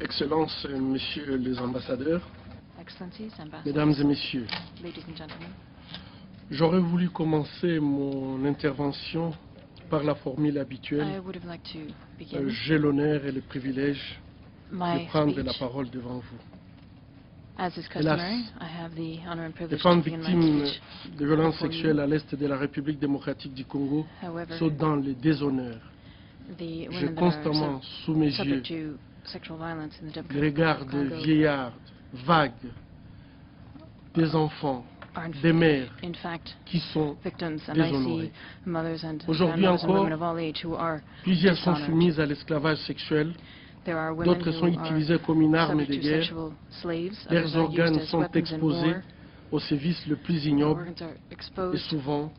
Excellences, Messieurs les ambassadeurs, Excellencies, Mesdames et Ambassadors, Messieurs, ladies and gentlemen, j'aurais voulu commencer mon intervention par la formule I habituelle. would have liked to begin J'ai l'honneur et le privilège my de prendre la speech. parole devant vous. As is Hélas, customary, I have the honor and Les privilege femmes to begin my victimes speech. de violences before you. sexuelles à l'est de la République démocratique du Congo However, sont dans le déshonneur. the J'ai women that constamment are sous mes yeux subject to sexual violence in the des Democratic regards Republic de of Congo vieillards, vagues, des enfants, are des mères in fact qui sont victims, and I déshonorées. see mothers and Aujourd'hui grandmothers and encore, women of all age who are Plusieurs sont dishonored. soumises à l'esclavage sexuel, There are women d'autres sont who are utilisées comme une arme de subject to guerre, sexual slaves, leurs others are used organes as sont weapons in exposés war, aux sévices le plus their ignobles organs are et exposed souvent to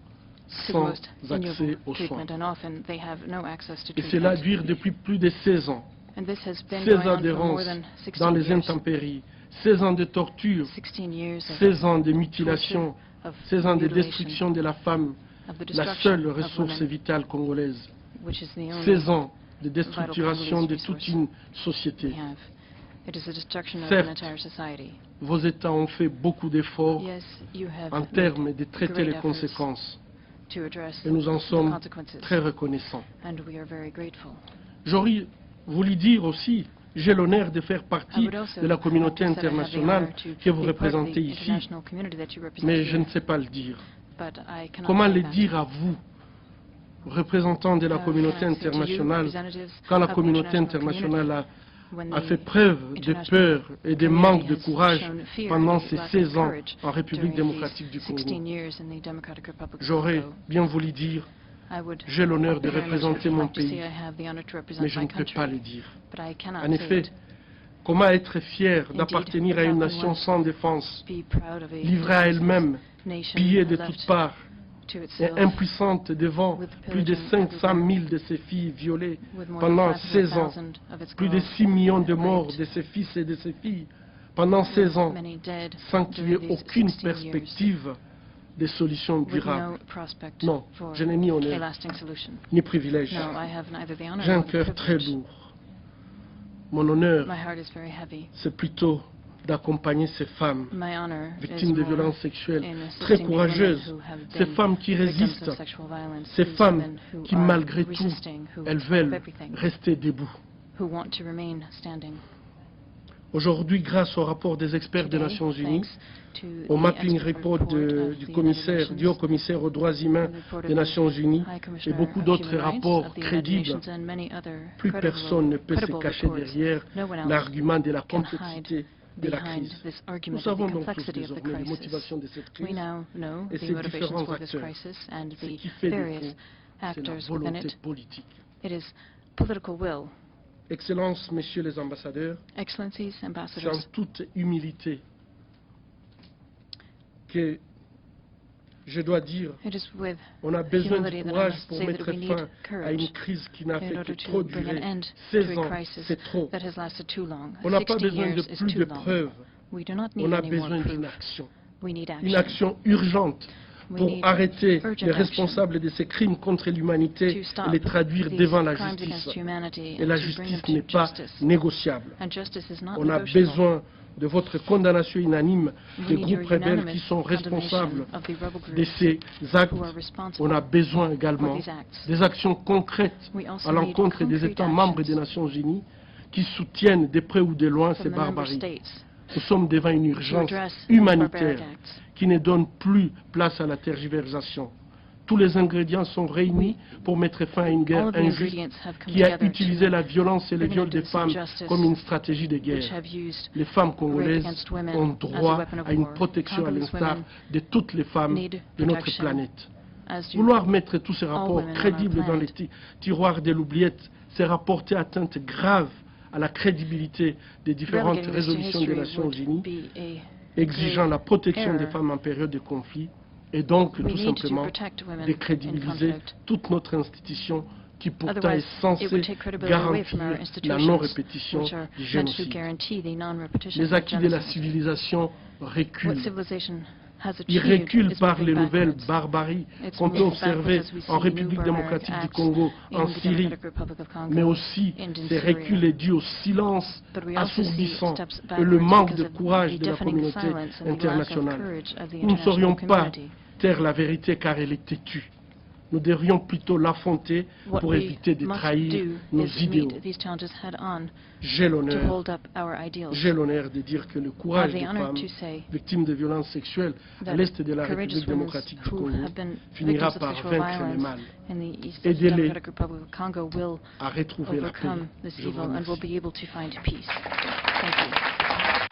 the sans most accès ignoble aux soins. treatment, and often they have no access to Et cela treatment. dure depuis plus de 16 ans. And this has been 16 going ans on for more d'errance than 16 dans les years. intempéries, 16 ans de torture, 16 years of 16 ans de mutilation, of 16 ans de mutilation, destruction de la femme, of the la destruction seule of ressource women, vitale congolaise. which is the only 16 ans de vital déstructuration de Congolese toute resource une we société. have. It is the destruction of Certes, an entire society. Vos États ont fait beaucoup d'efforts Yes, you have en made termes de traiter great les efforts conséquences to address et nous en the sommes consequences, très reconnaissants. and we are very grateful. J'aurais voulu dire aussi, j'ai l'honneur de faire I partie would also de la communauté like to say that I have the internationale honor to que vous be part of the représentez ici, international community that you represent mais je here, ne sais pas le dire. but I cannot Comment say le that. dire à vous, représentants de la How communauté can I say to you, internationale, representatives quand la of the communauté international internationale when a the fait preuve de international peur et de community manque de has courage shown fear pendant and ces lack of 16 ans courage en République during démocratique du these Congo? 16 years in the Democratic Republic of J'aurais Congo? bien voulu dire, I would j'ai l'honneur de very much représenter mon like to say pays, I have the honor to represent mais je my ne peux pas le country, dire. but I cannot En say effet, it. comment être fier Indeed, d'appartenir à une how can nation one sans défense, be proud of a livrée à elle-même, nation pillée de left toutes parts, to et itself, impuissante devant with plus de pillaging 500 000 everywhere, de ses filles violées with more pendant than 16 ans, 500,000 of its plus de girls 6 millions de morts raped, de ses fils et de ses filles pendant with 16 ans, many dead sans qu'il y ait during these aucune 16 years, perspective de solution with durable. no prospect Non, for je n'ai ni a honneur, lasting solution. ni privilège. No, I have neither the honor J'ai un nor the cœur très privilege. lourd. Mon honneur, My heart is very heavy. c'est plutôt d'accompagner ces femmes My honor victimes is de more violences sexuelles, in très assisting the courageuses, women who have ces been femmes qui victims résistent, of sexual violence, ces these femmes women who qui are malgré tout, resisting, who elles have veulent everything, rester debout. who want to remain standing. Aujourd'hui, grâce au rapport des experts des Today, Nations Unies, thanks to au the mapping expert report report du of the United commissaire, Nations, du haut-commissaire aux droits humains the report of des the Nations Unies High et Commissioner beaucoup of d'autres Human Rights rapports of the United crédibles, Nations and many other plus credible, personne ne peut se credible cacher reports. derrière No one else l'argument de la can hide complexité de la behind crise. this Nous argument of the savons donc tous complexity of the désormais les crisis. motivations de cette We crise now know et the ses motivations différents for this acteurs. crisis and Ce the qui fait various défaut, c'est la actors within volonté it. politique. It is political will. Excellences, Messieurs les ambassadeurs, Excellencies, c'est en ambassadors, toute humilité que je dois dire, it is with on a besoin humility de that I courage must pour say that mettre we need fin à courage une crise qui n'a in fait que order trop to bring an durer. end 16 to a ans, crisis c'est trop. that has lasted too long. On n'a pas 60 besoin de years is plus too de long. preuves, We do not on need a any more besoin d'une proof. action. We need Une action. action urgente We pour need arrêter urgent les action responsables de ces crimes contre l'humanité to et stop les traduire these devant la crimes justice. against humanity Et la and to bring them justice n'est to pas justice. négociable. And justice is not On a negotiable. besoin de votre condamnation unanime We des need your groupes rebelles unanimous qui sont responsables condemnation of the rebel de groups ces actes. who are On responsible a besoin for également these acts. des actions concrètes We also à l'encontre need des concrete États membres actions des Nations Unies qui soutiennent de près ou de loin ces from the member barbaries. states Nous sommes devant une to urgence address these barbaric humanitaire acts. qui ne donne plus place à la tergiversation. Tous les ingrédients sont réunis pour mettre fin à une All guerre of the injuste ingredients have come qui a together utilisé to la violence et le bring viol an des end to femmes injustice comme une stratégie de which guerre. have used Les femmes rape congolaises against women ont as a droit weapon of à une war. protection à Congolese l'instar women de toutes les femmes need de notre protection planète. as do Vouloir mettre tous ces all rapports women on our crédibles dans les planet. tiroirs de l'oubliette, c'est rapporter atteinte grave à la crédibilité des différentes Relegating this to résolutions des history Nations would Unies, be a exigeant la protection des error. femmes en période de conflit, et donc We tout need to simplement protect women in décrédibiliser conflict. toute notre institution qui pourtant Otherwise, est it censée would take credibility away from our garantir la institutions, non-répétition which are du meant to génocide. guarantee the non-repetition Les of acquis de la genocide. civilisation What reculent. civilization has Il achieved recule is par les moving nouvelles backwards. barbaries It's qu'on peut moving observer backwards as we see en new République barbaric démocratique du acts Congo, in en the Syrie, Democratic Republic of Congo mais aussi and in ces Syria. reculs est dû au silence But we also see assourdissant steps et le backwards manque because de of courage the de la deafening communauté silence and the lack of internationale. courage of the Nous ne saurions international pas community. taire la vérité car elle est têtue. Nous devrions plutôt l'affronter What pour we éviter de must trahir do nos is idéaux. meet these challenges head on J'ai to l'honneur hold up our ideals. J'ai l'honneur de dire que le I courage have des the honor femmes to say victimes de violences sexuelles à that l'est de la courageous République women démocratique du who Congo have been finira victims of par sexual vaincre le violence mal in the East Aidez-les Democratic Republic of Congo will à retrouver la paix. overcome this Je vous evil and will remercie. be able to find peace. Thank you.